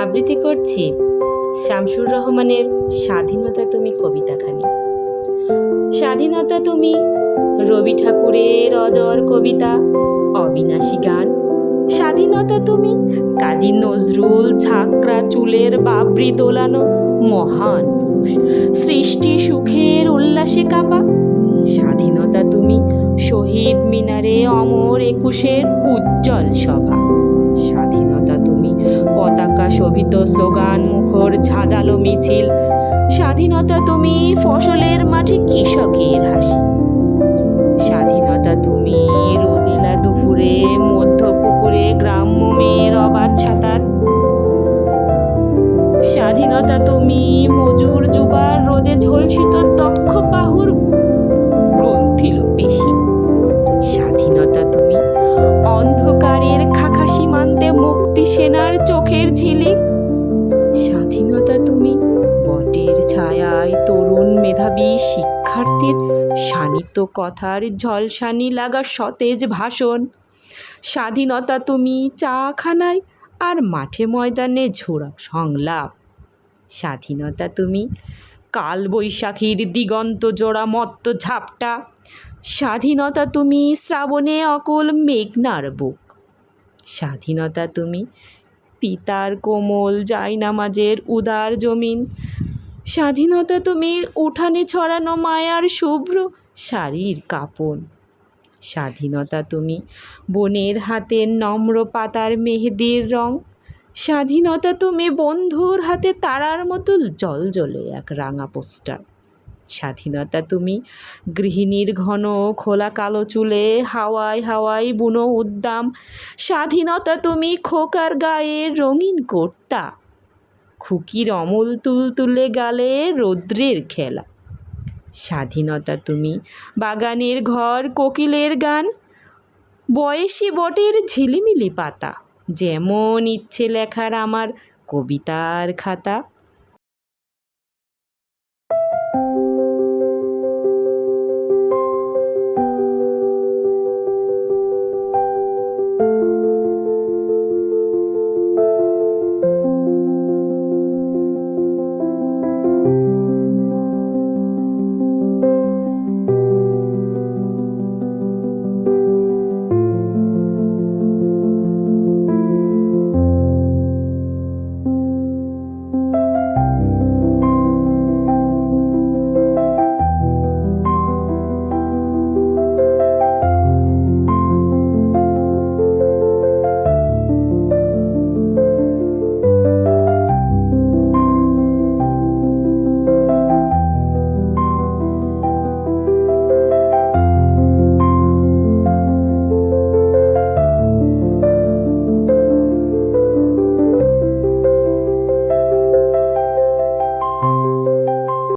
আবৃত্তি করছি শামসুর রহমানের স্বাধীনতা তুমি কবিতাখানি। স্বাধীনতা তুমি রবি ঠাকুরের অজর কবিতা, অবিনাশী গান। স্বাধীনতা তুমি কাজী নজরুল ঝাঁকড়া চুলের বাবরি দোলানো মহান পুরুষ, সৃষ্টি সুখের উল্লাসে কাঁপা। স্বাধীনতা তুমি শহীদ মিনারে অমর একুশের উজ্জ্বল সভা। স্বাধীনতা তুমি পতাকা শোভিত স্লোগান মুখর ঝাঁঝালো মিছিল। স্বাধীনতা তুমি ফসলের মাঠে কৃষকের হাসি। স্বাধীনতা তুমি রোদেলা দুপুরে মধ্য পুকুরে গ্রাম্য মেয়ের অবাধ ছাতার। স্বাধীনতা তুমি মজুর যুবার রোদে ঝলসিত দক্ষ বাহুর গ্রন্থিল পেশি। স্বাধীনতা তুমি অন্ধকারের খাখা সীমান্তে মুক্তি সেনার চোখের ঝিলিক। স্বাধীনতা তুমি বটের ছায়ায় তরুণ মেধাবী শিক্ষার্থীর শানিত কথার ঝলসানি লাগা সতেজ ভাষণ। স্বাধীনতা তুমি চাখানায় আর মাঠে ময়দানে ঝোড়া সংলাপ। স্বাধীনতা তুমি কালবৈশাখীর দিগন্ত জোড়া মত্ত ঝাপটা। স্বাধীনতা তুমি শ্রাবণে অকুল মেঘনার বুক। স্বাধীনতা তুমি পিতার কোমল জায়নামাজের উদার জমিন। স্বাধীনতা তুমি উঠানে ছড়ানো মায়ার শুভ্র শাড়ির কাপন। স্বাধীনতা তুমি বোনের হাতের নম্র পাতার মেহেদির রং। স্বাধীনতা তুমি বন্ধুর হাতে তারার মতো জ্বলজ্বলে এক রাঙা পোস্টার। স্বাধীনতা তুমি গৃহিণীর ঘন খোলা কালো চুলে হাওয়ায় হাওয়ায় বুনো উদ্দাম। স্বাধীনতা তুমি খোকার গায়ে রঙিন কর্তা, খুকির অমল তুলতুলে গালে রৌদ্রের খেলা। স্বাধীনতা তুমি বাগানের ঘর কোকিলের গান, বয়সী বটের ঝিলিমিলি পাতা, যেমন ইচ্ছে লেখার আমার কবিতার খাতা।